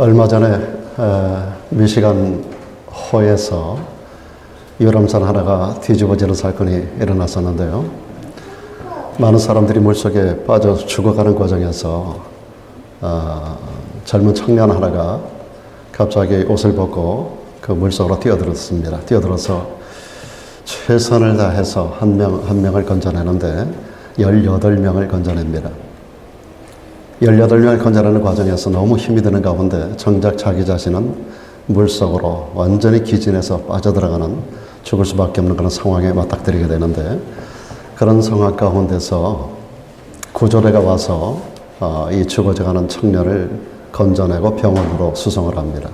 얼마 전에 미시간 호에서 유람선 하나가 뒤집어지는 사건이 일어났었는데요. 많은 사람들이 물속에 빠져 죽어가는 과정에서 젊은 청년 하나가 갑자기 옷을 벗고 그 물속으로 뛰어들었습니다. 뛰어들어서 최선을 다해서 한 명을 건져내는데 18명을 건져냅니다. 18명을 건져내는 과정에서 너무 힘이 드는 가운데 정작 자기 자신은 물속으로 완전히 기진해서 빠져들어가는 죽을 수밖에 없는 그런 상황에 맞닥뜨리게 되는데, 그런 상황 가운데서 구조대가 와서 이 죽어져가는 청년을 건져내고 병원으로 수송을 합니다.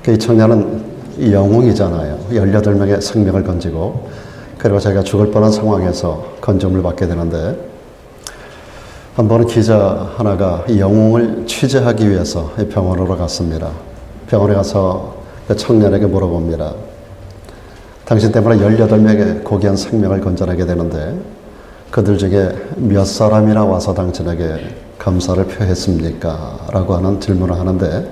이 청년은 영웅이잖아요. 18명의 생명을 건지고, 그리고 자기가 죽을 뻔한 상황에서 건져움을 받게 되는데, 한 번은 기자 하나가 이 영웅을 취재하기 위해서 병원으로 갔습니다. 병원에 가서 그 청년에게 물어봅니다. 당신 때문에 18명의 고귀한 생명을 건져내게 되는데 그들 중에 몇 사람이나 와서 당신에게 감사를 표했습니까? 라고 하는 질문을 하는데,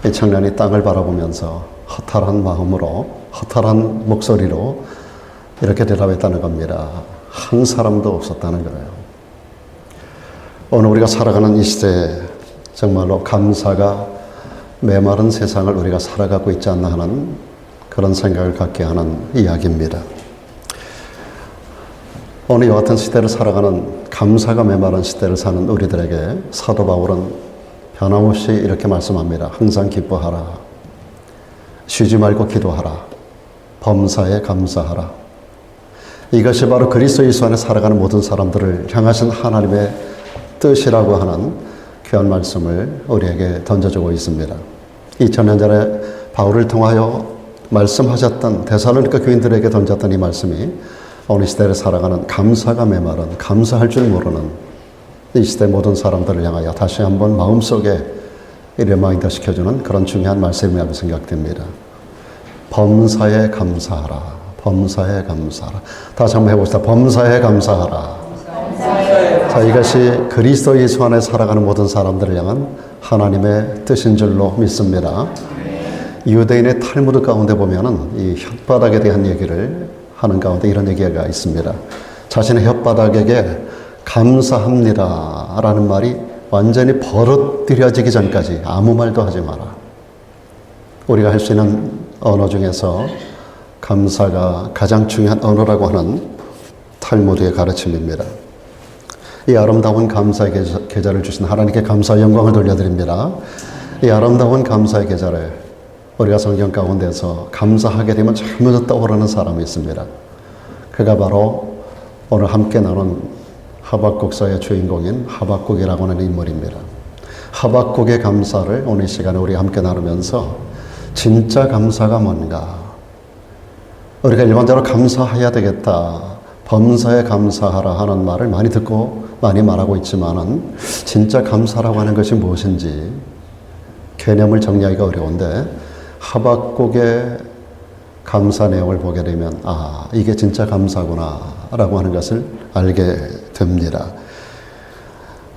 이 청년이 땅을 바라보면서 허탈한 마음으로, 허탈한 목소리로 이렇게 대답했다는 겁니다. 한 사람도 없었다는 거예요. 오늘 우리가 살아가는 이 시대에 정말로 감사가 메마른 세상을 우리가 살아가고 있지 않나 하는 그런 생각을 갖게 하는 이야기입니다. 오늘 이 같은 시대를 살아가는, 감사가 메마른 시대를 사는 우리들에게 사도 바울은 변함없이 이렇게 말씀합니다. 항상 기뻐하라. 쉬지 말고 기도하라. 범사에 감사하라. 이것이 바로 그리스도 예수 안에 살아가는 모든 사람들을 향하신 하나님의 뜻이라고 하는 귀한 말씀을 우리에게 던져주고 있습니다. 2000년 전에 바울을 통하여 말씀하셨던 데살로니가 교인들에게 던졌던 이 말씀이 오늘 시대를 살아가는 감사가 메마른, 감사할 줄 모르는 이 시대 모든 사람들을 향하여 다시 한번 마음속에 리마인드 시켜주는 그런 중요한 말씀이라고 생각됩니다. 범사에 감사하라. 범사에 감사하라. 다시 한번 해봅시다. 범사에 감사하라. 자, 이것이 그리스도 예수 안에 살아가는 모든 사람들을 향한 하나님의 뜻인 줄로 믿습니다. 유대인의 탈무드 가운데 보면은 이 혓바닥에 대한 얘기를 하는 가운데 이런 얘기가 있습니다. 자신의 혓바닥에게 감사합니다 라는 말이 완전히 버릇들여지기 전까지 아무 말도 하지 마라. 우리가 할 수 있는 언어 중에서 감사가 가장 중요한 언어라고 하는 탈무드의 가르침입니다. 이 아름다운 감사의 계절을 주신 하나님께 감사와 영광을 돌려드립니다. 이 아름다운 감사의 계절에 우리가 성경 가운데서 감사하게 되면 처음으로 떠오르는 사람이 있습니다. 그가 바로 오늘 함께 나눈 하박국서의 주인공인 하박국이라고 하는 인물입니다. 하박국의 감사를 오늘 이 시간에 우리 함께 나누면서 진짜 감사가 뭔가, 우리가 일반적으로 감사해야 되겠다, 범사에 감사하라 하는 말을 많이 듣고 많이 말하고 있지만은 진짜 감사라고 하는 것이 무엇인지 개념을 정리하기가 어려운데, 하박국의 감사 내용을 보게 되면 이게 진짜 감사구나 라고 하는 것을 알게 됩니다.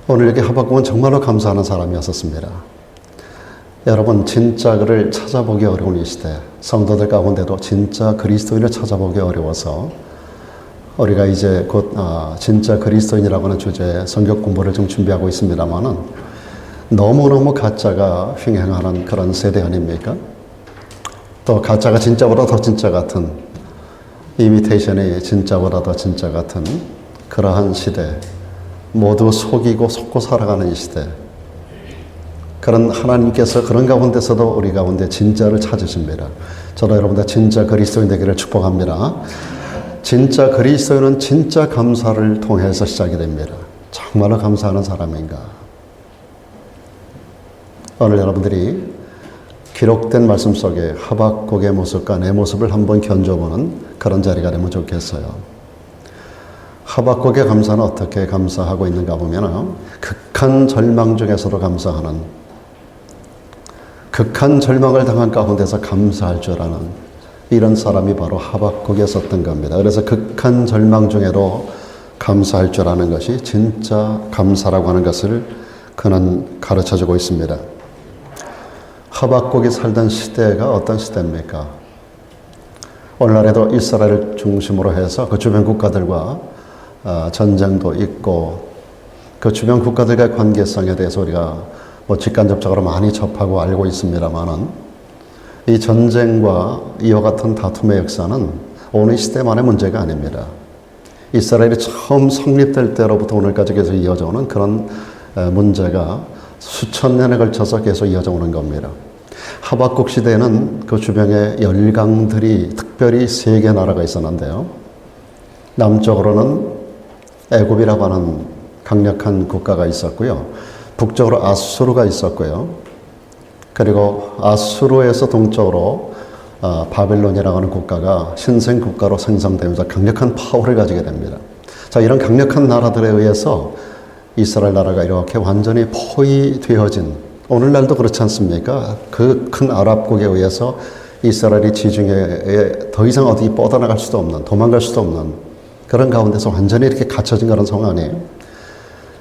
오늘 여기 하박국은 정말로 감사하는 사람이었습니다. 여러분, 진짜를 찾아보기 어려운 이 시대, 성도들 가운데도 진짜 그리스도인을 찾아보기 어려워서 우리가 이제 곧 진짜 그리스도인이라고 하는 주제에 성경 공부를 좀 준비하고 있습니다만은 너무너무 가짜가 횡행하는 그런 세대 아닙니까? 또 가짜가 진짜보다 더 진짜 같은, 이미테이션이 진짜보다 더 진짜 같은 그러한 시대, 모두 속이고 속고 살아가는 이 시대, 그런 하나님께서 그런 가운데서도 우리 가운데 진짜를 찾으십니다. 저도 여러분들 진짜 그리스도인 되기를 축복합니다. 진짜 그리스도인은 진짜 감사를 통해서 시작이 됩니다. 정말로 감사하는 사람인가? 오늘 여러분들이 기록된 말씀 속에 하박국의 모습과 내 모습을 한번 견줘보는 그런 자리가 되면 좋겠어요. 하박국의 감사는 어떻게 감사하고 있는가 보면 극한 절망 중에서도 감사하는, 극한 절망을 당한 가운데서 감사할 줄 아는 이런 사람이 바로 하박국이었었던 겁니다. 그래서 극한 절망 중에도 감사할 줄 아는 것이 진짜 감사라고 하는 것을 그는 가르쳐주고 있습니다. 하박국이 살던 시대가 어떤 시대입니까? 오늘날에도 이스라엘을 중심으로 해서 그 주변 국가들과 전쟁도 있고 그 주변 국가들과의 관계성에 대해서 우리가 직간접적으로 많이 접하고 알고 있습니다만은 이 전쟁과 이와 같은 다툼의 역사는 어느 시대만의 문제가 아닙니다. 이스라엘이 처음 성립될 때로부터 오늘까지 계속 이어져 오는 그런 문제가 수천 년에 걸쳐서 계속 이어져 오는 겁니다. 하박국 시대에는 그 주변에 열강들이 특별히 세 개 나라가 있었는데요. 남쪽으로는 애굽이라고 하는 강력한 국가가 있었고요. 북쪽으로 아수르가 있었고요. 그리고 아수르에서 동쪽으로 바벨론이라고 하는 국가가 신생 국가로 생성되면서 강력한 파워를 가지게 됩니다. 자, 이런 강력한 나라들에 의해서 이스라엘 나라가 이렇게 완전히 포위되어진, 오늘날도 그렇지 않습니까? 그 큰 아랍국에 의해서 이스라엘이 지중해에 더 이상 어디 뻗어나갈 수도 없는, 도망갈 수도 없는 그런 가운데서 완전히 이렇게 갇혀진 그런 상황이,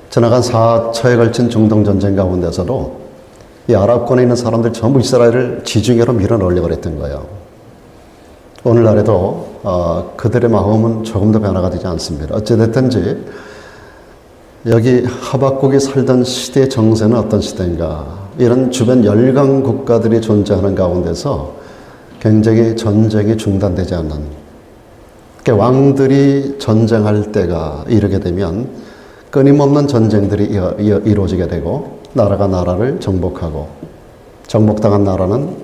지나간 4처에 걸친 중동 전쟁 가운데서도 이 아랍권에 있는 사람들 전부 이스라엘을 지중해로 밀어넣으려고 했던 거예요. 오늘날에도 그들의 마음은 조금도 변화가 되지 않습니다. 어찌됐든지 여기 하박국이 살던 시대의 정세는 어떤 시대인가? 이런 주변 열강 국가들이 존재하는 가운데서 굉장히 전쟁이 중단되지 않는, 그러니까 왕들이 전쟁할 때가 이르게 되면 끊임없는 전쟁들이 이루어지게 되고 나라가 나라를 정복하고 정복당한 나라는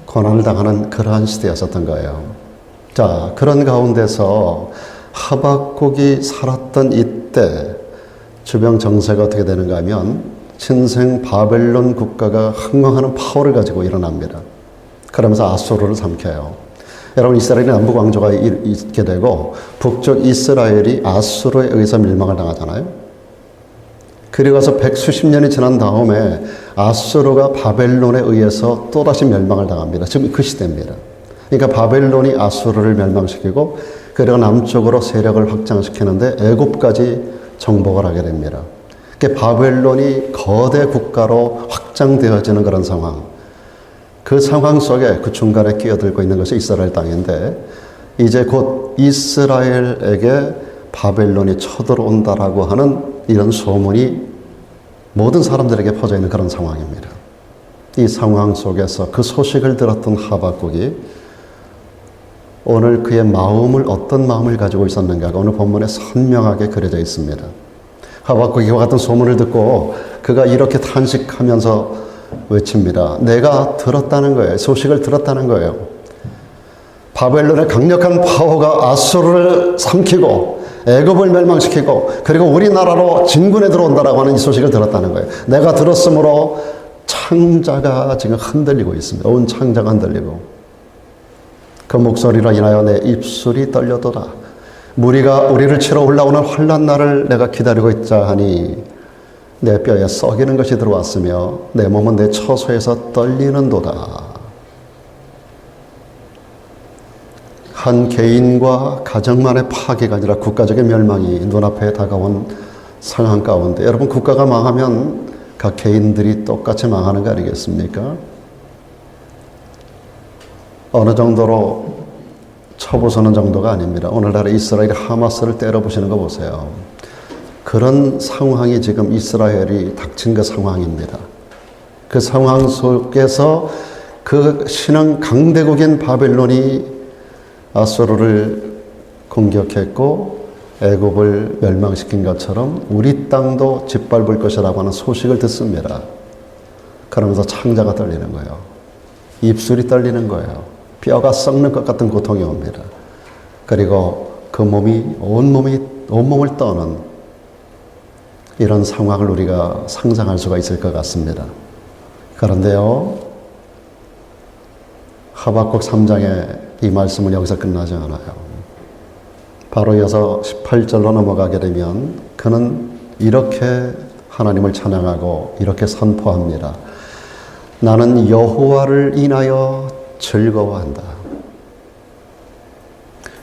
고난을 당하는 그러한 시대였었던 거예요. 자, 그런 가운데서 하박국이 살았던 이때 주변 정세가 어떻게 되는가 하면 신생 바벨론 국가가 흥망하는 파워를 가지고 일어납니다. 그러면서 아수르를 삼켜요. 여러분, 이스라엘이 남북 왕조가 있게 되고 북쪽 이스라엘이 아수르에 의해서 멸망을 당하잖아요. 그리고 가서 백수십 년이 지난 다음에 아수르가 바벨론에 의해서 또다시 멸망을 당합니다. 지금 그 시대입니다. 그러니까 바벨론이 아수르를 멸망시키고 그리고 남쪽으로 세력을 확장시키는데 애굽까지 정복을 하게 됩니다. 그러니까 바벨론이 거대 국가로 확장되어지는 그런 상황. 그 상황 속에 그 중간에 끼어들고 있는 것이 이스라엘 땅인데 이제 곧 이스라엘에게 바벨론이 쳐들어온다라고 하는 이런 소문이 모든 사람들에게 퍼져 있는 그런 상황입니다. 이 상황 속에서 그 소식을 들었던 하박국이 오늘 그의 마음을, 어떤 마음을 가지고 있었는가가 오늘 본문에 선명하게 그려져 있습니다. 하박국이 이와 같은 소문을 듣고 그가 이렇게 탄식하면서 외칩니다. 내가 들었다는 거예요. 소식을 들었다는 거예요. 바벨론의 강력한 파워가 아수르를 삼키고 애굽을 멸망시키고 그리고 우리나라로 진군에 들어온다라고 하는 이 소식을 들었다는 거예요. 내가 들었으므로 창자가 지금 흔들리고 있습니다. 온 창자가 흔들리고 그 목소리로 인하여 내 입술이 떨려도다. 무리가 우리를 치러 올라오는 환난 날을 내가 기다리고 있자 하니 내 뼈에 썩이는 것이 들어왔으며 내 몸은 내 처소에서 떨리는도다. 한 개인과 가정만의 파괴가 아니라 국가적인 멸망이 눈앞에 다가온 상황 가운데 여러분, 국가가 망하면 각 개인들이 똑같이 망하는 거 아니겠습니까? 어느 정도로 쳐부수는 정도가 아닙니다. 오늘날의 이스라엘이 하마스를 때려부시는 거 보세요. 그런 상황이 지금 이스라엘이 닥친 그 상황입니다. 그 상황 속에서 그 신앙 강대국인 바벨론이 아수르를 공격했고 애굽을 멸망시킨 것처럼 우리 땅도 짓밟을 것이라고 하는 소식을 듣습니다. 그러면서 창자가 떨리는 거예요. 입술이 떨리는 거예요. 뼈가 썩는 것 같은 고통이 옵니다. 그리고 그 몸이 온몸을 떠는 이런 상황을 우리가 상상할 수가 있을 것 같습니다. 그런데요, 하박국 3장의 이 말씀은 여기서 끝나지 않아요. 바로 이어서 18절로 넘어가게 되면 그는 이렇게 하나님을 찬양하고 이렇게 선포합니다. 나는 여호와를 인하여 즐거워한다.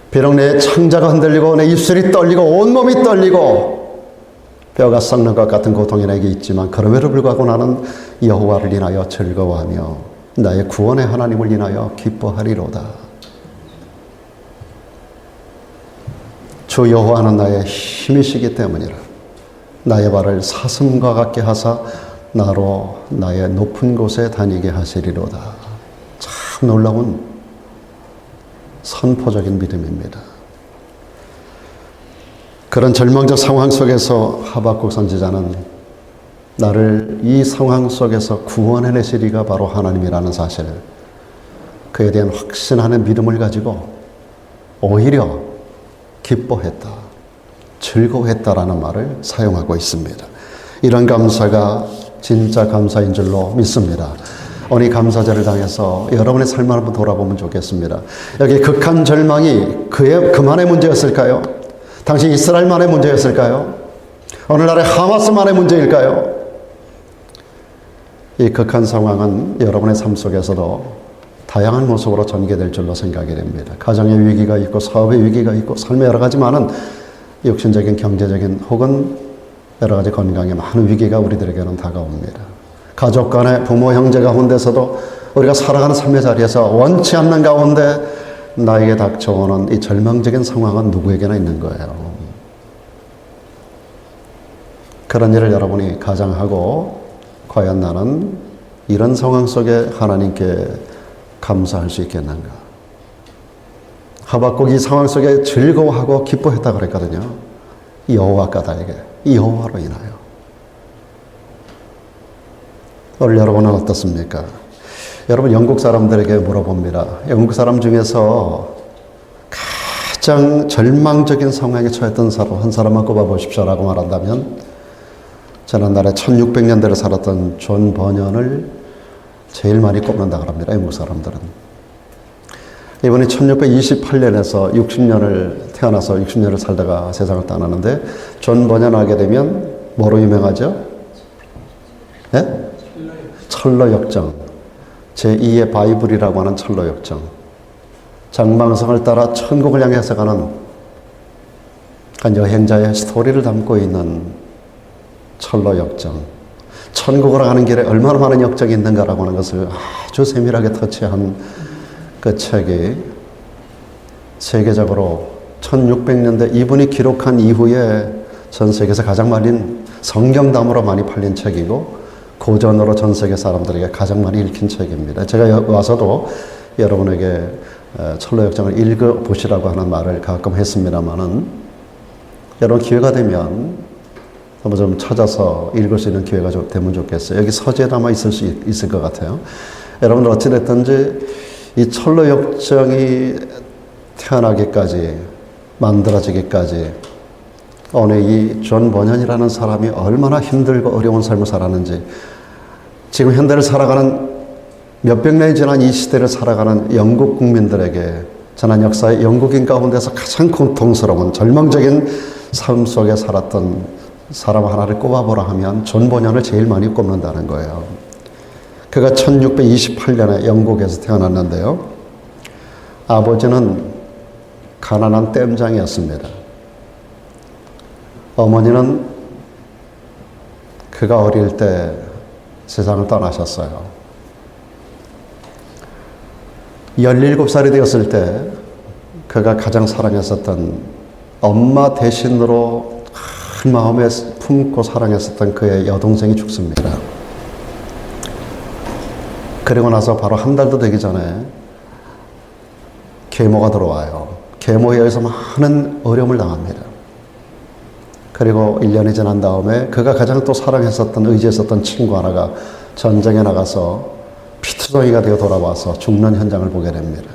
비록 내 창자가 흔들리고 내 입술이 떨리고 온몸이 떨리고 뼈가 썩는 것 같은 고통이 내게 있지만 그럼에도 불구하고 나는 여호와를 인하여 즐거워하며 나의 구원의 하나님을 인하여 기뻐하리로다. 주 여호와는 나의 힘이시기 때문이라. 나의 발을 사슴과 같게 하사 나로 나의 높은 곳에 다니게 하시리로다. 참 놀라운 선포적인 믿음입니다. 그런 절망적 상황 속에서 하박국 선지자는 나를 이 상황 속에서 구원해내실 이가 바로 하나님이라는 사실, 그에 대한 확신하는 믿음을 가지고 오히려 기뻐했다, 즐거워했다라는 말을 사용하고 있습니다. 이런 감사가 진짜 감사인 줄로 믿습니다. 오늘 감사절을 당해서 여러분의 삶을 한번 돌아보면 좋겠습니다. 여기 극한 절망이 그만의 문제였을까요? 당시 이스라엘만의 문제였을까요? 오늘날의 하마스만의 문제일까요? 이 극한 상황은 여러분의 삶 속에서도 다양한 모습으로 전개될 줄로 생각이 됩니다. 가정의 위기가 있고 사업의 위기가 있고 삶의 여러 가지 많은 육신적인 경제적인 혹은 여러 가지 건강의 많은 위기가 우리들에게는 다가옵니다. 가족 간의 부모 형제 가운데서도 우리가 살아가는 삶의 자리에서 원치 않는 가운데 나에게 닥쳐오는 이 절망적인 상황은 누구에게나 있는 거예요. 그런 일을 여러분이 가정하고 과연 나는 이런 상황 속에 하나님께 감사할 수 있겠는가? 하박국이 이 상황 속에 즐거워하고 기뻐했다고 그랬거든요. 여호와 까닭에, 여호와로 인하여. 오늘 여러분은 어떻습니까? 여러분 영국 사람들에게 물어봅니다. 영국 사람 중에서 가장 절망적인 상황에 처했던 사람 한 사람만 꼽아보십시오라고 말한다면 지난날에 1600년대를 살았던 존 버년을 제일 많이 꼽는다고 합니다. 영국 사람들은. 이분이 1628년에서 60년을 태어나서 60년을 살다가 세상을 떠나는데 존 버년 하게 되면 뭐로 유명하죠? 네? 철로역정. 제2의 바이블이라고 하는 철로역정. 장방성을 따라 천국을 향해서 가는 한 여행자의 스토리를 담고 있는 철로역정. 천국으로 가는 길에 얼마나 많은 역정이 있는가라고 하는 것을 아주 세밀하게 터치한 그 책이 세계적으로 1600년대 이분이 기록한 이후에 전 세계에서 가장 많은 성경담으로 많이 팔린 책이고 고전으로 전 세계 사람들에게 가장 많이 읽힌 책입니다. 제가 와서도 여러분에게 철로역정을 읽어보시라고 하는 말을 가끔 했습니다만은 여러분 기회가 되면 한번 좀 찾아서 읽을 수 있는 기회가 되면 좋겠어요. 여기 서재에 아마 있을 것 같아요. 여러분들 어찌됐든지 이 철로역정이 태어나기까지 만들어지기까지 오늘 이 존 버년이라는 사람이 얼마나 힘들고 어려운 삶을 살았는지 지금 현대를 살아가는 몇백 년이 지난 이 시대를 살아가는 영국 국민들에게 지난 역사의 영국인 가운데서 가장 고통스러운 절망적인 삶 속에 살았던 사람 하나를 꼽아보라 하면 존 버년을 제일 많이 꼽는다는 거예요. 그가 1628년에 영국에서 태어났는데요. 아버지는 가난한 댐장이었습니다. 어머니는 그가 어릴 때 세상을 떠나셨어요. 17살이 되었을 때 그가 가장 사랑했었던 엄마 대신으로 큰 마음에 품고 사랑했었던 그의 여동생이 죽습니다. 그리고 나서 바로 한 달도 되기 전에 계모가 들어와요. 계모에 의해서 많은 어려움을 당합니다. 그리고 1년이 지난 다음에 그가 가장 또 사랑했었던 의지했었던 친구 하나가 전쟁에 나가서 피투성이가 되어 돌아와서 죽는 현장을 보게 됩니다.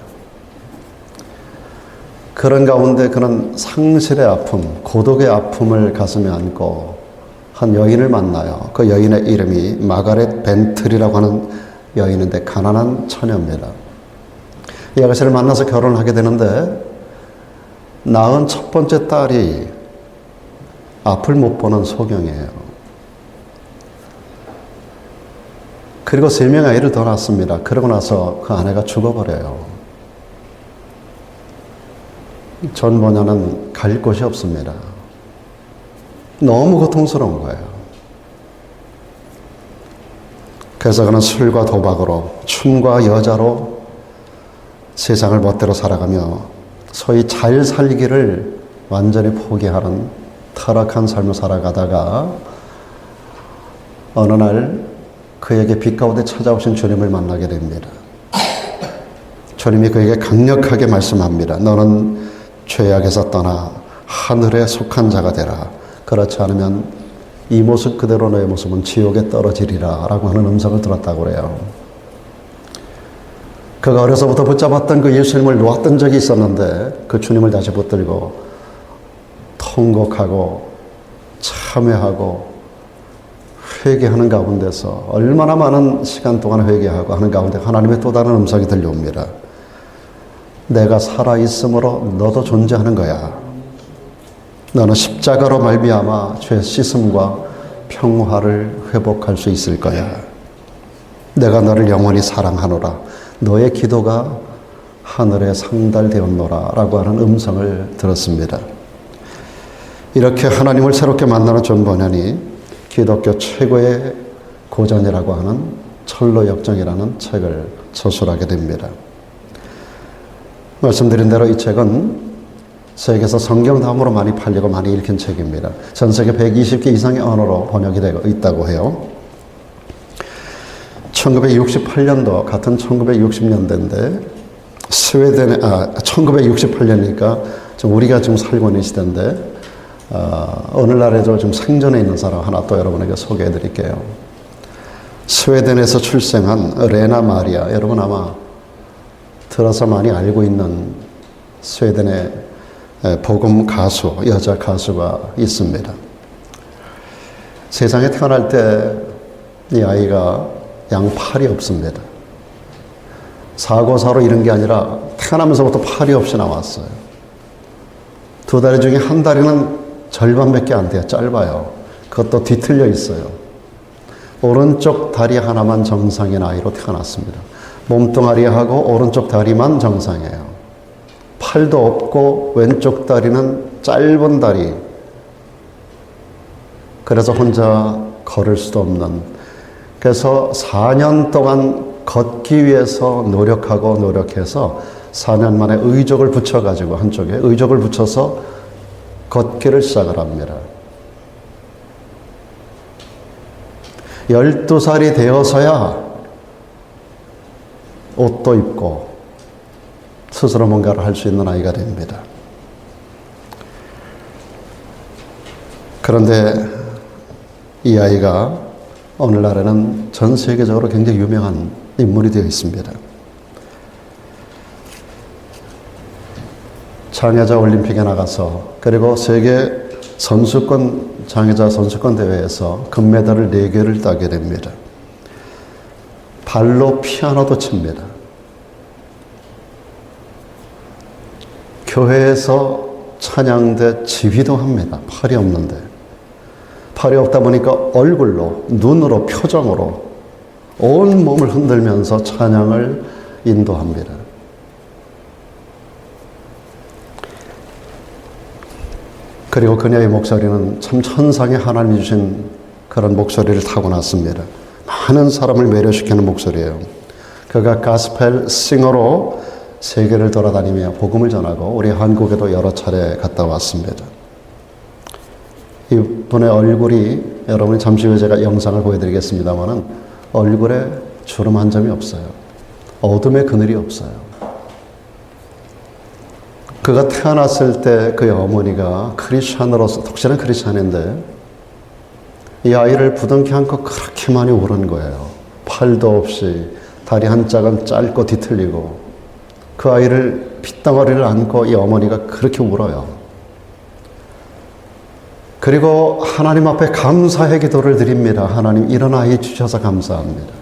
그런 가운데 그는 상실의 아픔, 고독의 아픔을 가슴에 안고 한 여인을 만나요. 그 여인의 이름이 마가렛 벤틀이라고 하는 여인인데 가난한 처녀입니다. 이 아가씨를 만나서 결혼을 하게 되는데 낳은 첫 번째 딸이 앞을 못 보는 소경이에요. 그리고 3명의 아이를 더 낳습니다. 그러고 나서 그 아내가 죽어버려요. 존 버년은 갈 곳이 없습니다. 너무 고통스러운 거예요. 그래서 그는 술과 도박으로 춤과 여자로 세상을 멋대로 살아가며 소위 잘 살기를 완전히 포기하는 타락한 삶을 살아가다가 어느 날 그에게 빛 가운데 찾아오신 주님을 만나게 됩니다. 주님이 그에게 강력하게 말씀합니다. 너는 죄악에서 떠나 하늘에 속한 자가 되라. 그렇지 않으면 이 모습 그대로 너의 모습은 지옥에 떨어지리라 라고 하는 음성을 들었다고 그래요. 그가 어려서부터 붙잡았던 그 예수님을 놓았던 적이 있었는데 그 주님을 다시 붙들고 통곡하고 참회하고 회개하는 가운데서 얼마나 많은 시간 동안 회개하고 하는 가운데 하나님의 또 다른 음성이 들려옵니다. 내가 살아있으므로 너도 존재하는 거야. 너는 십자가로 말미암아 죄 씻음과 평화를 회복할 수 있을 거야. 내가 너를 영원히 사랑하노라. 너의 기도가 하늘에 상달되었노라 라고 하는 음성을 들었습니다. 이렇게 하나님을 새롭게 만나는 존 버년이 기독교 최고의 고전이라고 하는 철로역정이라는 책을 저술하게 됩니다. 말씀드린 대로 이 책은 세계에서 성경 다음으로 많이 팔리고 많이 읽힌 책입니다. 전 세계 120개 이상의 언어로 번역이 되고 있다고 해요. 1968년도 같은 1960년대인데 스웨덴에 1968년이니까 우리가 지금 살고 있는 시대인데 오늘날에도 좀 생존해 있는 사람 하나 또 여러분에게 소개해 드릴게요. 스웨덴에서 출생한 레나 마리아, 여러분 아마 들어서 많이 알고 있는 스웨덴의 복음 가수, 여자 가수가 있습니다. 세상에 태어날 때 이 아이가 양팔이 없습니다. 사고사로 이런 게 아니라 태어나면서부터 팔이 없이 나왔어요. 두 다리 중에 한 다리는 절반밖에 안 돼요. 짧아요. 그것도 뒤틀려 있어요. 오른쪽 다리 하나만 정상인 아이로 태어났습니다. 몸뚱아리하고 오른쪽 다리만 정상이에요. 팔도 없고 왼쪽 다리는 짧은 다리. 그래서 혼자 걸을 수도 없는. 그래서 4년 동안 걷기 위해서 노력해서 4년 만에 의족을 붙여가지고 한쪽에 의족을 붙여서 걷기를 시작을 합니다. 12살이 되어서야 옷도 입고 스스로 뭔가를 할 수 있는 아이가 됩니다. 그런데 이 아이가 오늘날에는 전 세계적으로 굉장히 유명한 인물이 되어 있습니다. 장애자 올림픽에 나가서 그리고 세계 선수권 장애자 선수권 대회에서 금메달을 4개를 따게 됩니다. 발로 피아노도 칩니다. 교회에서 찬양대 지휘도 합니다. 팔이 없는데. 팔이 없다 보니까 얼굴로, 눈으로, 표정으로 온 몸을 흔들면서 찬양을 인도합니다. 그리고 그녀의 목소리는 참 천상의 하나님이 주신 그런 목소리를 타고났습니다. 많은 사람을 매료시키는 목소리예요. 그가 가스펠 싱어로 세계를 돌아다니며 복음을 전하고 우리 한국에도 여러 차례 갔다 왔습니다. 이분의 얼굴이 여러분이 잠시 후에 제가 영상을 보여드리겠습니다만은 얼굴에 주름 한 점이 없어요. 어둠의 그늘이 없어요. 그가 태어났을 때 그의 어머니가 크리스찬으로서 독실한 크리스찬인데 이 아이를 부둥켜 안고 그렇게 많이 울은 거예요. 팔도 없이 다리 한 짝은 짧고 뒤틀리고 그 아이를 핏덩어리를 안고 이 어머니가 그렇게 울어요. 그리고 하나님 앞에 감사의 기도를 드립니다. 하나님 이런 아이 주셔서 감사합니다.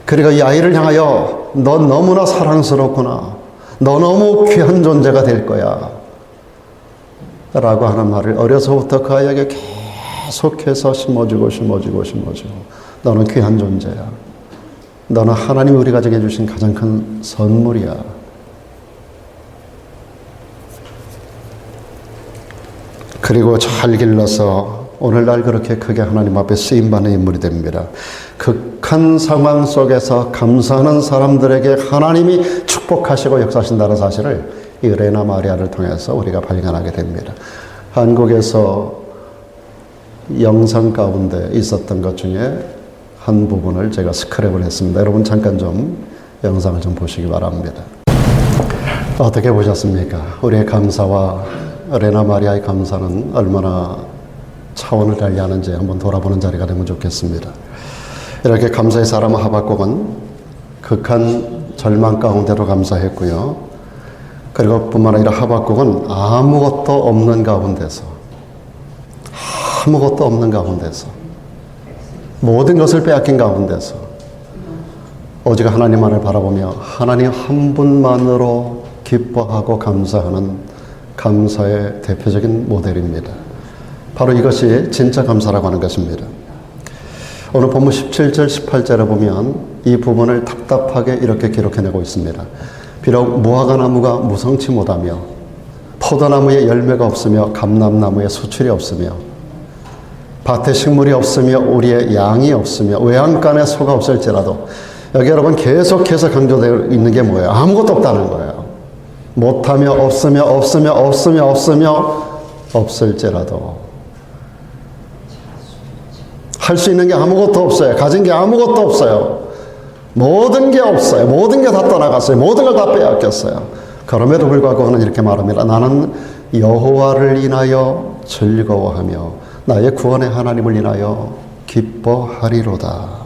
그리고 이 아이를 향하여 너 너무나 사랑스럽구나. 너 너무 귀한 존재가 될 거야. 라고 하는 말을 어려서부터 그 아이에게 계속해서 심어주고 너는 귀한 존재야. 너는 하나님이 우리 가정에 주신 가장 큰 선물이야. 그리고 잘 길러서 오늘날 그렇게 크게 하나님 앞에 쓰임받는 인물이 됩니다. 극한 상황 속에서 감사하는 사람들에게 하나님이 축복하시고 역사하신다는 사실을 이 레나 마리아를 통해서 우리가 발견하게 됩니다. 한국에서 영상 가운데 있었던 것 중에 한 부분을 제가 스크랩을 했습니다. 여러분 잠깐 좀 영상을 좀 보시기 바랍니다. 어떻게 보셨습니까? 우리의 감사와 레나 마리아의 감사는 얼마나 차원을 달리하는지 한번 돌아보는 자리가 되면 좋겠습니다. 이렇게 감사의 사람 하박국은 극한 절망 가운데로 감사했고요. 그리고 뿐만 아니라 하박국은 아무것도 없는 가운데서 모든 것을 빼앗긴 가운데서 오직 하나님만을 바라보며 하나님 한 분만으로 기뻐하고 감사하는 감사의 대표적인 모델입니다. 바로 이것이 진짜 감사라고 하는 것입니다. 오늘 본문 17절, 18절에 보면 이 부분을 답답하게 이렇게 기록해내고 있습니다. 비록 무화과나무가 무성치 못하며 포도나무에 열매가 없으며 감람나무에 수출이 없으며 밭에 식물이 없으며 우리의 양이 없으며 외양간에 소가 없을지라도 여기 여러분 계속해서 강조되어 있는 게 뭐예요? 아무것도 없다는 거예요. 못하며 없을지라도 할 수 있는 게 아무것도 없어요. 가진 게 아무것도 없어요. 모든 게 없어요. 모든 게 다 떠나갔어요. 모든 걸 다 빼앗겼어요. 그럼에도 불구하고 그는 이렇게 말합니다. 나는 여호와를 인하여 즐거워하며 나의 구원의 하나님을 인하여 기뻐하리로다.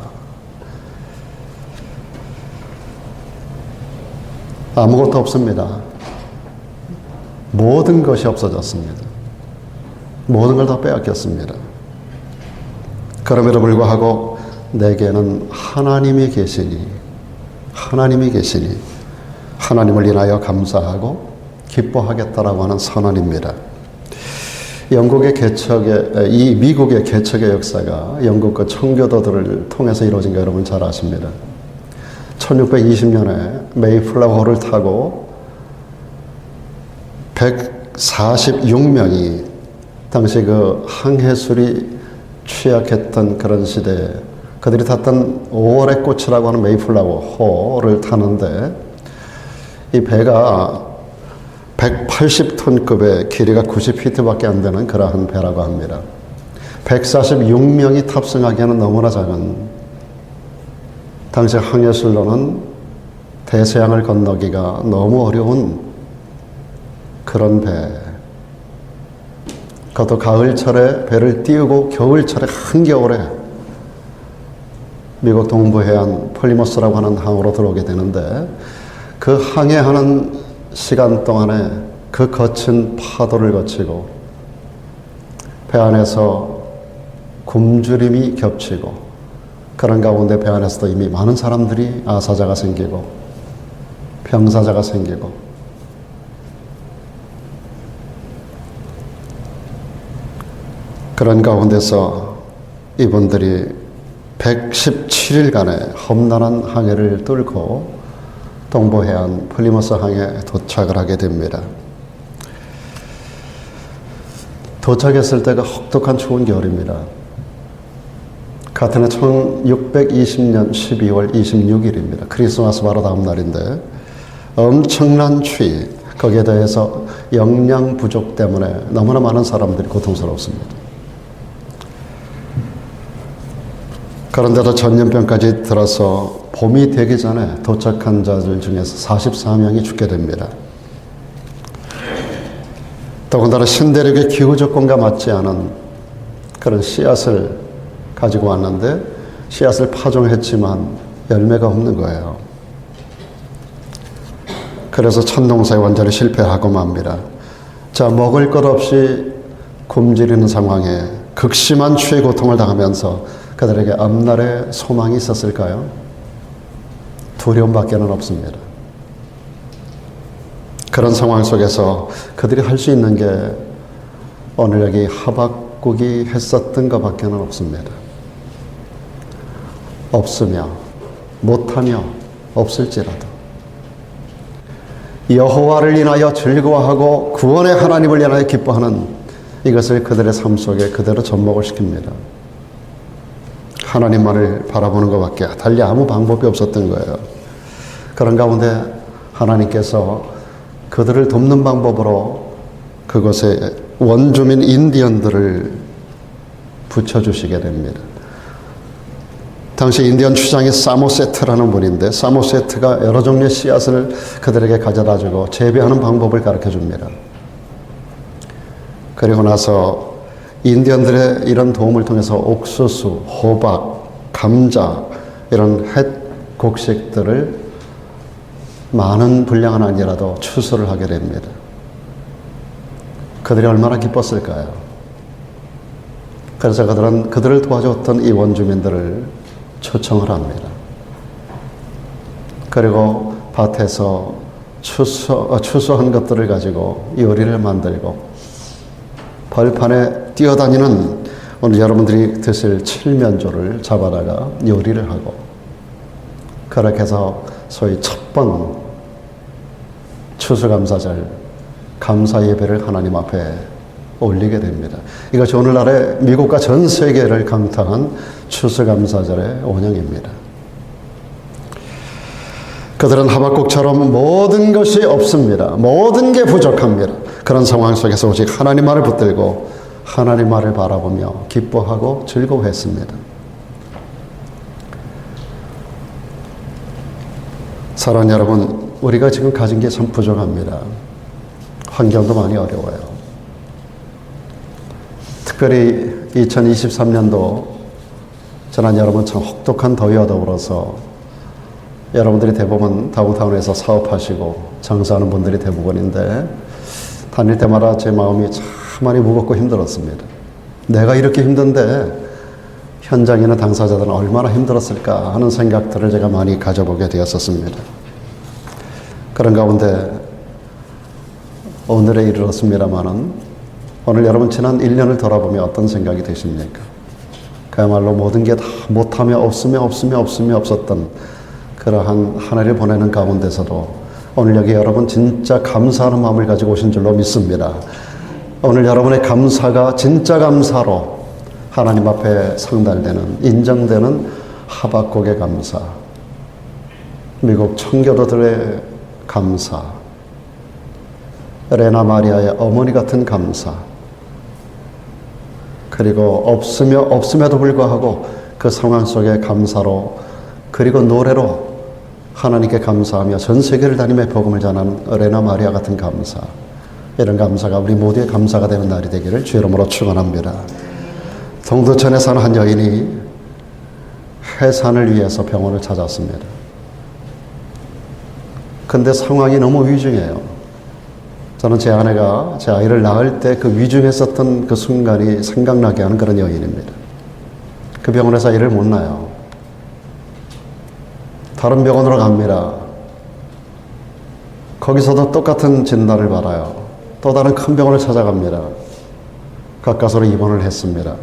아무것도 없습니다. 모든 것이 없어졌습니다. 모든 걸 다 빼앗겼습니다. 그럼에도 불구하고 내게는 하나님이 계시니 하나님을 인하여 감사하고 기뻐하겠다라고 하는 선언입니다. 이 미국의 개척의 역사가 영국 그 청교도들을 통해서 이루어진 거 여러분 잘 아십니다. 1620년에 메이플라워호를 타고 146명이 당시 그 항해술이 취약했던 그런 시대에 그들이 탔던 5월의 꽃이라고 하는 메이플라워호를 타는데 이 배가 180톤급의 길이가 90피트밖에 안 되는 그러한 배라고 합니다. 146명이 탑승하기에는 너무나 작은, 당시 항해술로는 대서양을 건너기가 너무 어려운 그런 배. 그것도 가을철에 배를 띄우고 겨울철에 한겨울에 미국 동부 해안 플리머스라고 하는 항으로 들어오게 되는데 그 항해하는 시간 동안에 그 거친 파도를 거치고 배 안에서 굶주림이 겹치고 그런 가운데 배 안에서도 이미 많은 사람들이 아사자가 생기고 병사자가 생기고 그런 가운데서 이분들이 117일간의 험난한 항해를 뚫고 동부해안 플리머스 항에 도착을 하게 됩니다. 도착했을 때가 혹독한 추운 겨울입니다. 같은 해 1620년 12월 26일입니다. 크리스마스 바로 다음 날인데 엄청난 추위, 거기에 대해서 영양 부족 때문에 너무나 많은 사람들이 고통스럽습니다. 그런데도 전염병까지 들어서 봄이 되기 전에 도착한 자들 중에서 44명이 죽게 됩니다. 더군다나 신대륙의 기후 조건과 맞지 않은 그런 씨앗을 가지고 왔는데 씨앗을 파종했지만 열매가 없는 거예요. 그래서 첫 농사에 완전히 실패하고 맙니다. 자, 먹을 것 없이 굶주리는 상황에 극심한 추위 고통을 당하면서 그들에게 앞날에 소망이 있었을까요? 두려움밖에는 없습니다. 그런 상황 속에서 그들이 할 수 있는 게 오늘 여기 하박국이 했었던 것밖에는 없습니다. 없으며 못하며 없을지라도 여호와를 인하여 즐거워하고 구원의 하나님을 인하여 기뻐하는 이것을 그들의 삶 속에 그대로 접목을 시킵니다. 하나님만을 바라보는 것밖에 달리 아무 방법이 없었던 거예요. 그런 가운데 하나님께서 그들을 돕는 방법으로 그곳에 원주민 인디언들을 붙여주시게 됩니다. 당시 인디언 추장이 사모세트라는 분인데, 사모세트가 여러 종류의 씨앗을 그들에게 가져다주고 재배하는 방법을 가르쳐줍니다. 그리고 나서 인디언들의 이런 도움을 통해서 옥수수, 호박, 감자 이런 햇 곡식들을 많은 분량은 아니라도 추수를 하게 됩니다. 그들이 얼마나 기뻤을까요? 그래서 그들은 그들을 도와줬던 이 원주민들을 초청을 합니다. 그리고 밭에서 추수한 것들을 가지고 요리를 만들고 벌판에 뛰어다니는 오늘 여러분들이 드실 칠면조를 잡아다가 요리를 하고, 그렇게 해서 소위 첫 번 추수감사절 감사 예배를 하나님 앞에 올리게 됩니다. 이것이 오늘날의 미국과 전 세계를 강타한 추수감사절의 원형입니다. 그들은 하박국처럼 모든 것이 없습니다. 모든 게 부족합니다. 그런 상황 속에서 오직 하나님만을 붙들고 하나님만을 바라보며 기뻐하고 즐거워했습니다. 사랑하는 여러분, 우리가 지금 가진 게 참 부족합니다. 환경도 많이 어려워요. 특별히 2023년도 지난 여러분 참 혹독한 더위와 더불어서 여러분들이 대부분 다운타운에서 사업하시고 장사하는 분들이 대부분인데, 다닐 때마다 제 마음이 참 많이 무겁고 힘들었습니다. 내가 이렇게 힘든데 현장에 있는 당사자들은 얼마나 힘들었을까 하는 생각들을 제가 많이 가져보게 되었었습니다. 그런 가운데 오늘에 이르렀습니다마는, 오늘 여러분 지난 1년을 돌아보며 어떤 생각이 드십니까? 그야말로 모든 게 다 못하며 없었던 그러한 한 해를 보내는 가운데서도 오늘 여기 여러분 진짜 감사하는 마음을 가지고 오신 줄로 믿습니다. 오늘 여러분의 감사가 진짜 감사로 하나님 앞에 상달되는, 인정되는 하박국의 감사, 미국 청교도들의 감사, 레나 마리아의 어머니 같은 감사, 그리고 없음에도 불구하고 그 상황 속에 감사로, 그리고 노래로 하나님께 감사하며 전 세계를 다니며 복음을 전하는 레나 마리아 같은 감사, 이런 감사가 우리 모두의 감사가 되는 날이 되기를 주 이름으로 축원합니다. 동두천에 사는 한 여인이 해산을 위해서 병원을 찾았습니다. 근데 상황이 너무 위중해요. 저는 제 아내가 제 아이를 낳을 때 그 위중했었던 그 순간이 생각나게 하는 그런 여인입니다. 그 병원에서 아이를 못 낳아요. 다른 병원으로 갑니다. 거기서도 똑같은 진단을 받아요. 또 다른 큰 병원을 찾아갑니다. 가까스로 입원을 했습니다.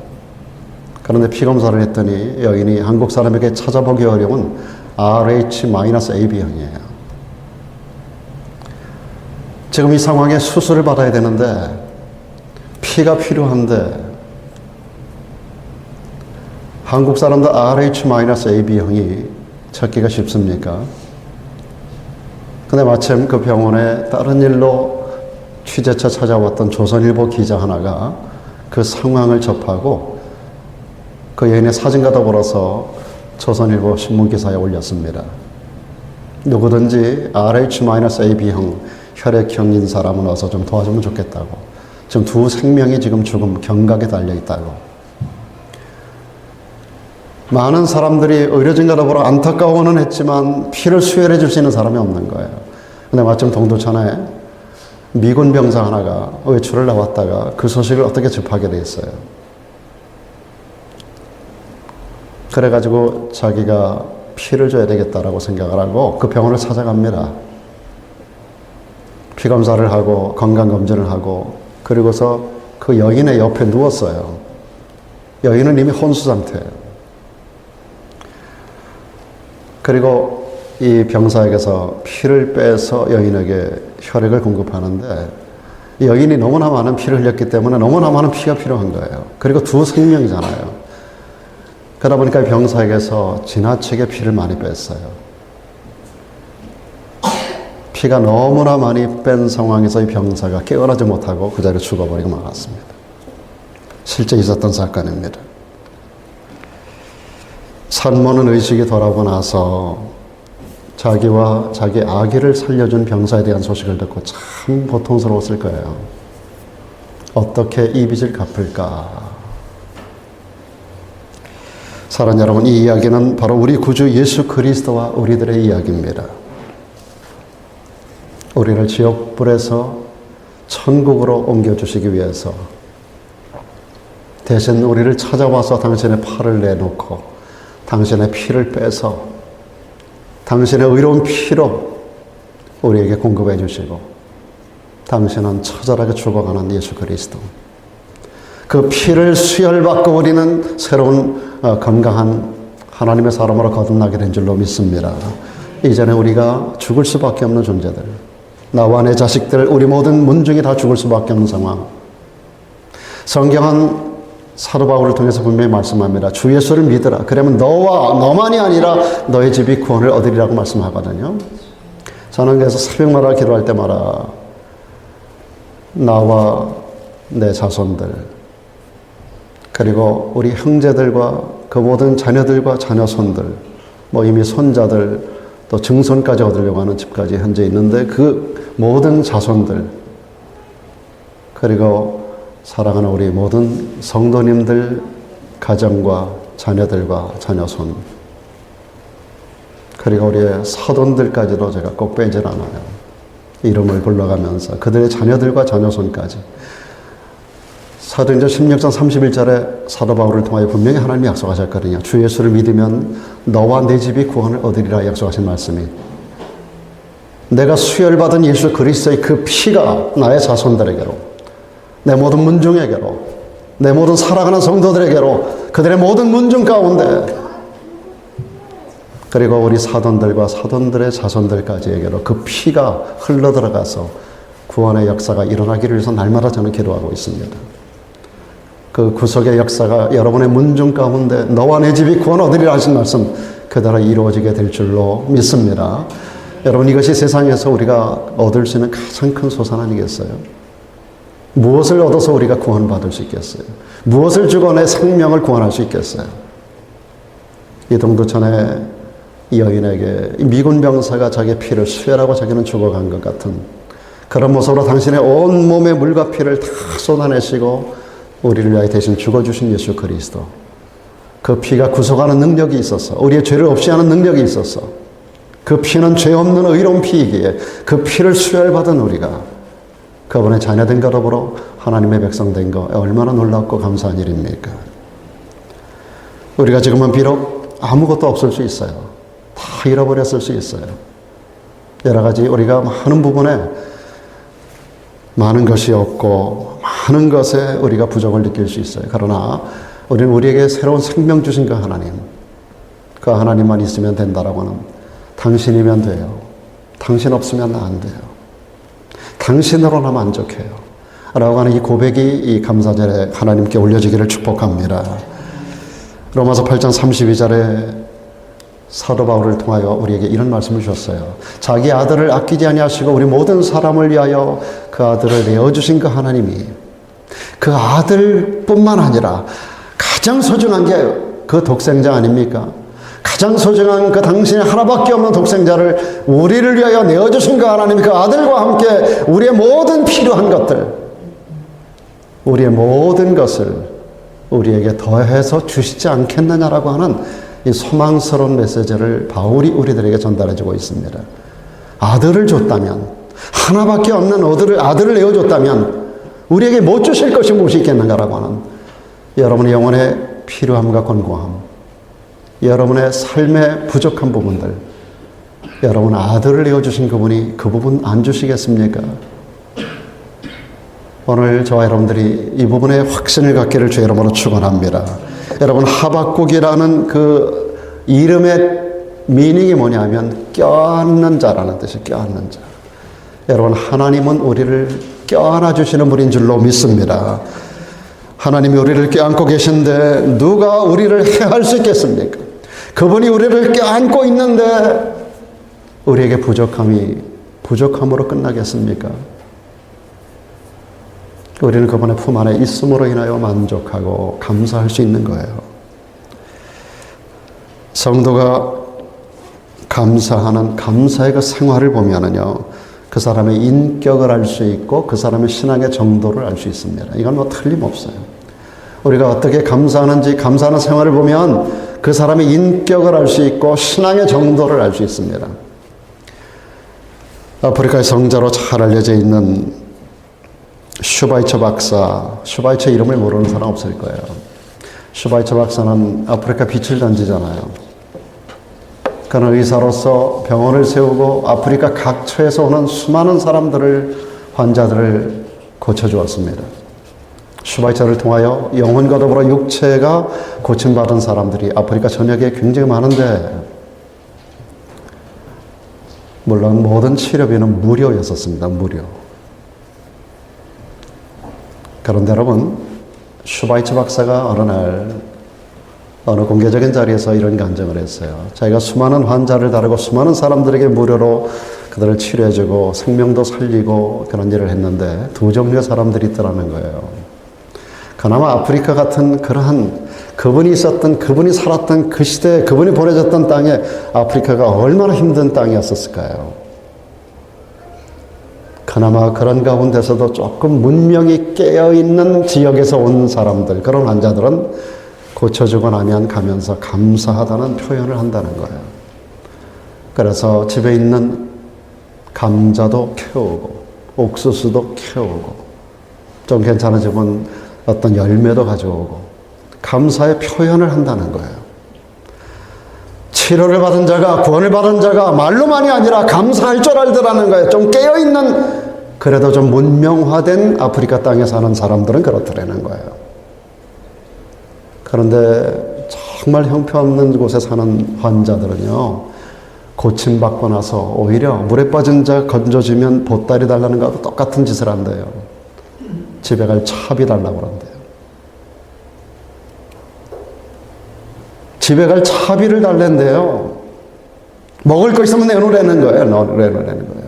그런데 피검사를 했더니 여인이 한국 사람에게 찾아보기 어려운 RH-AB형이에요. 지금 이 상황에 수술을 받아야 되는데, 피가 필요한데, 한국 사람도 RH-AB형이 찾기가 쉽습니까? 근데 마침 그 병원에 다른 일로 취재차 찾아왔던 조선일보 기자 하나가 그 상황을 접하고 그 여인의 사진과 더불어서 조선일보 신문기사에 올렸습니다. 누구든지 RH-AB형 혈액형인 사람은 와서 좀 도와주면 좋겠다고. 지금 두 생명이 지금 죽음 경각에 달려있다고. 많은 사람들이 의료진과 더불어 안타까워는 했지만 피를 수혈해 줄 수 있는 사람이 없는 거예요. 근데 마침 동두천에 미군 병사 하나가 외출을 나왔다가 그 소식을 어떻게 접하게 돼 있어요. 그래가지고 자기가 피를 줘야 되겠다라고 생각을 하고 그 병원을 찾아갑니다. 피검사를 하고 건강검진을 하고, 그리고서 그 여인의 옆에 누웠어요. 여인은 이미 혼수 상태예요. 그리고 이 병사에게서 피를 빼서 여인에게 혈액을 공급하는데, 여인이 너무나 많은 피를 흘렸기 때문에 너무나 많은 피가 필요한 거예요. 그리고 두 생명이잖아요. 그러다 보니까 병사에게서 지나치게 피를 많이 뺐어요. 피가 너무나 많이 뺀 상황에서 이 병사가 깨어나지 못하고 그 자리에 죽어버리고 말았습니다. 실제 있었던 사건입니다. 산모는 의식이 돌아오고 나서 자기와 자기 아기를 살려준 병사에 대한 소식을 듣고 참 고통스러웠을 거예요. 어떻게 이 빚을 갚을까? 사랑하는 여러분, 이 이야기는 바로 우리 구주 예수 그리스도와 우리들의 이야기입니다. 우리를 지옥불에서 천국으로 옮겨주시기 위해서 대신 우리를 찾아와서 당신의 팔을 내놓고 당신의 피를 빼서 당신의 의로운 피로 우리에게 공급해 주시고 당신은 처절하게 죽어가는 예수 그리스도. 그 피를 수혈받고 우리는 새로운 건강한 하나님의 사람으로 거듭나게 된 줄로 믿습니다. 이전에 우리가 죽을 수밖에 없는 존재들, 나와 내 자식들, 우리 모든 문중이 다 죽을 수밖에 없는 상황. 성경은 사도 바울을 통해서 분명히 말씀합니다. 주 예수를 믿으라. 그러면 너와 너만이 아니라 너의 집이 구원을 얻으리라고 말씀하거든요. 저는 그래서 새벽마다 기도할 때마다 나와 내 자손들, 그리고 우리 형제들과 그 모든 자녀들과 자녀손들, 뭐 이미 손자들, 또 증손까지 얻으려고 하는 집까지 현재 있는데 그 모든 자손들, 그리고 사랑하는 우리 모든 성도님들 가정과 자녀들과 자녀손, 그리고 우리의 사돈들까지도 제가 꼭 빼질 않아요. 이름을 불러가면서 그들의 자녀들과 자녀손까지. 사도행전 16장 31절에 사도 바울을 통하여 분명히 하나님이 약속하셨거든요. 주 예수를 믿으면 너와 내 집이 구원을 얻으리라 약속하신 말씀이, 내가 수혈받은 예수 그리스도의 그 피가 나의 자손들에게로, 내 모든 문중에게로, 내 모든 사랑하는 성도들에게로, 그들의 모든 문중 가운데, 그리고 우리 사돈들과 사돈들의 자손들까지에게로 그 피가 흘러들어가서 구원의 역사가 일어나기를 위해서 날마다 저는 기도하고 있습니다. 그 구속의 역사가 여러분의 문중 가운데 너와 내 집이 구원 얻으리라 하신 말씀 그대로 이루어지게 될 줄로 믿습니다. 여러분, 이것이 세상에서 우리가 얻을 수 있는 가장 큰 소산 아니겠어요? 무엇을 얻어서 우리가 구원받을 수 있겠어요? 무엇을 주고 내 생명을 구원할 수 있겠어요? 이동도 전에 이 여인에게 미군 병사가 자기의 피를 수혈하고 자기는 죽어간 것 같은 그런 모습으로 당신의 온 몸의 물과 피를 다 쏟아내시고 우리를 위하여 대신 죽어주신 예수 그리스도, 그 피가 구속하는 능력이 있어서, 우리의 죄를 없이 하는 능력이 있어서, 그 피는 죄 없는 의로운 피이기에 그 피를 수혈받은 우리가 그분의 자녀된 것으로 하나님의 백성 된 거 얼마나 놀랍고 감사한 일입니까? 우리가 지금은 비록 아무것도 없을 수 있어요. 다 잃어버렸을 수 있어요. 여러 가지 우리가 많은 부분에 많은 것이 없고 많은 것에 우리가 부족을 느낄 수 있어요. 그러나 우리는 우리에게 새로운 생명 주신 그 하나님, 그 하나님만 있으면 된다라고 하는, 당신이면 돼요. 당신 없으면 안 돼요. 당신으로나 만족해요. 라고 하는 이 고백이 이 감사절에 하나님께 올려지기를 축복합니다. 로마서 8장 32절에 사도 바울을 통하여 우리에게 이런 말씀을 주셨어요. 자기 아들을 아끼지 아니하시고 우리 모든 사람을 위하여 그 아들을 내어주신 그 하나님이 그 아들뿐만 아니라 가장 소중한 게 그 독생자 아닙니까? 가장 소중한 그 당신의 하나밖에 없는 독생자를 우리를 위하여 내어주신 그 하나님이 그 아들과 함께 우리의 모든 필요한 것들, 우리의 모든 것을 우리에게 더해서 주시지 않겠느냐라고 하는 이 소망스러운 메시지를 바울이 우리들에게 전달해주고 있습니다. 아들을 줬다면, 하나밖에 없는 아들을 내어줬다면 우리에게 못 주실 것이 무엇이 있겠는가라고 하는 여러분의 영혼의 필요함과 권고함, 여러분의 삶의 부족한 부분들, 여러분 아들을 내어주신 그분이 그 부분 안 주시겠습니까? 오늘 저와 여러분들이 이 부분에 확신을 갖기를 주의 이름으로 축원합니다. 여러분, 하박국이라는 그 이름의 미닝이 뭐냐면 껴안는 자라는 뜻이에요. 껴안는 자. 여러분, 하나님은 우리를 껴안아 주시는 분인 줄로 믿습니다. 하나님이 우리를 껴안고 계신데 누가 우리를 해할 수 있겠습니까? 그분이 우리를 껴안고 있는데 우리에게 부족함으로 끝나겠습니까? 우리는 그분의 품 안에 있음으로 인하여 만족하고 감사할 수 있는 거예요. 성도가 감사하는 감사의 그 생활을 보면은요, 그 사람의 인격을 알 수 있고 그 사람의 신앙의 정도를 알 수 있습니다. 이건 뭐 틀림없어요. 우리가 어떻게 감사하는지, 감사하는 생활을 보면 그 사람의 인격을 알 수 있고 신앙의 정도를 알 수 있습니다. 아프리카의 성자로 잘 알려져 있는 슈바이처 박사, 슈바이처 이름을 모르는 사람 없을 거예요. 슈바이처 박사는 아프리카 빛을 던지잖아요. 그는 의사로서 병원을 세우고 아프리카 각처에서 오는 수많은 환자들을 고쳐주었습니다. 슈바이처를 통하여 영혼과 더불어 육체가 고침받은 사람들이 아프리카 전역에 굉장히 많은데, 물론 모든 치료비는 무료였었습니다. 무료. 그런데 여러분, 슈바이처 박사가 어느 공개적인 자리에서 이런 간증을 했어요. 자기가 수많은 환자를 다루고 수많은 사람들에게 무료로 그들을 치료해주고 생명도 살리고 그런 일을 했는데 두 종류의 사람들이 있더라는 거예요. 그나마 아프리카 같은 그러한 그분이 살았던 그 시대에 그분이 보내졌던 땅에 아프리카가 얼마나 힘든 땅이었을까요? 그나마 그런 가운데서도 조금 문명이 깨어있는 지역에서 온 사람들, 그런 환자들은 고쳐주고 나면 가면서 감사하다는 표현을 한다는 거예요. 그래서 집에 있는 감자도 캐오고 옥수수도 캐오고 좀 괜찮아지면 어떤 열매도 가져오고 감사의 표현을 한다는 거예요. 치료를 받은 자가, 구원을 받은 자가 말로만이 아니라 감사할 줄 알더라는 거예요. 좀 깨어있는, 그래도 좀 문명화된 아프리카 땅에 사는 사람들은 그렇더라는 거예요. 그런데 정말 형편없는 곳에 사는 환자들은요, 고침받고 나서 오히려 물에 빠진 자 건져주면 보따리 달라는 것하고 똑같은 짓을 한대요. 집에 갈 차비 달라고 그런대요. 집에 갈 차비를 달랜대요. 먹을 거 있으면 내놓으라는 거예요. 내놓으라는 거예요.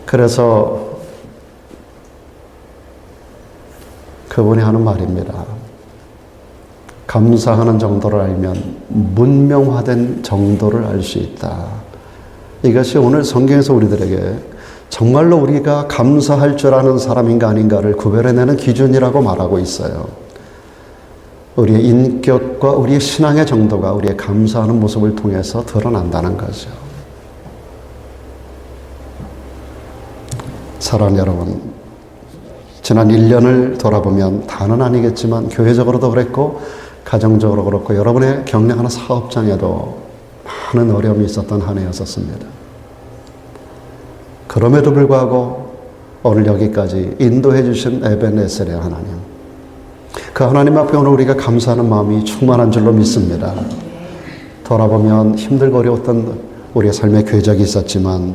그래서 그분이 하는 말입니다. 감사하는 정도를 알면 문명화된 정도를 알 수 있다. 이것이 오늘 성경에서 우리들에게 정말로 우리가 감사할 줄 아는 사람인가 아닌가를 구별해내는 기준이라고 말하고 있어요. 우리의 인격과 우리의 신앙의 정도가 우리의 감사하는 모습을 통해서 드러난다는 거죠. 사랑하는 여러분, 지난 1년을 돌아보면 다는 아니겠지만 교회적으로도 그랬고 가정적으로 그렇고 여러분의 경영하는 사업장에도 많은 어려움이 있었던 한 해였었습니다. 그럼에도 불구하고 오늘 여기까지 인도해 주신 에벤에셀의 하나님, 그 하나님 앞에 오늘 우리가 감사하는 마음이 충만한 줄로 믿습니다. 돌아보면 힘들고 어려웠던 우리의 삶의 궤적이 있었지만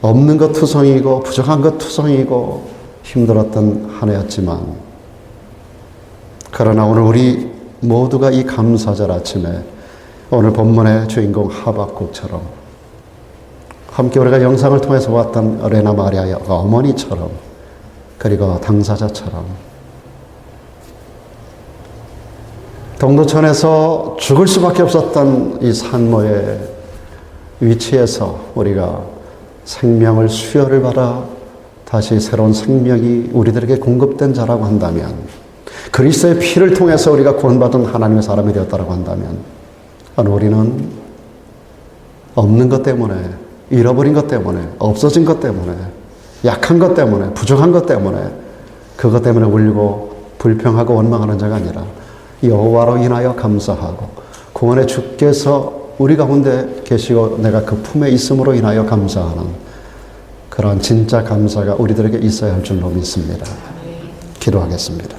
없는 것 투성이고 부족한 것 투성이고 힘들었던 한 해였지만, 그러나 오늘 우리 모두가 이 감사절 아침에 오늘 본문의 주인공 하박국처럼 함께 우리가 영상을 통해서 봤던 레나 마리아의 어머니처럼, 그리고 당사자처럼 동두천에서 죽을 수밖에 없었던 이 산모의 위치에서 우리가 생명을 수혈을 받아 다시 새로운 생명이 우리들에게 공급된 자라고 한다면, 그리스도의 피를 통해서 우리가 구원받은 하나님의 사람이 되었다고 한다면, 우리는 없는 것 때문에, 잃어버린 것 때문에, 없어진 것 때문에, 약한 것 때문에, 부족한 것 때문에, 그것 때문에 울고 불평하고 원망하는 자가 아니라 여호와로 인하여 감사하고 구원의 주께서 우리 가운데 계시고 내가 그 품에 있음으로 인하여 감사하는 그러한 진짜 감사가 우리들에게 있어야 할 줄로 믿습니다. 기도하겠습니다.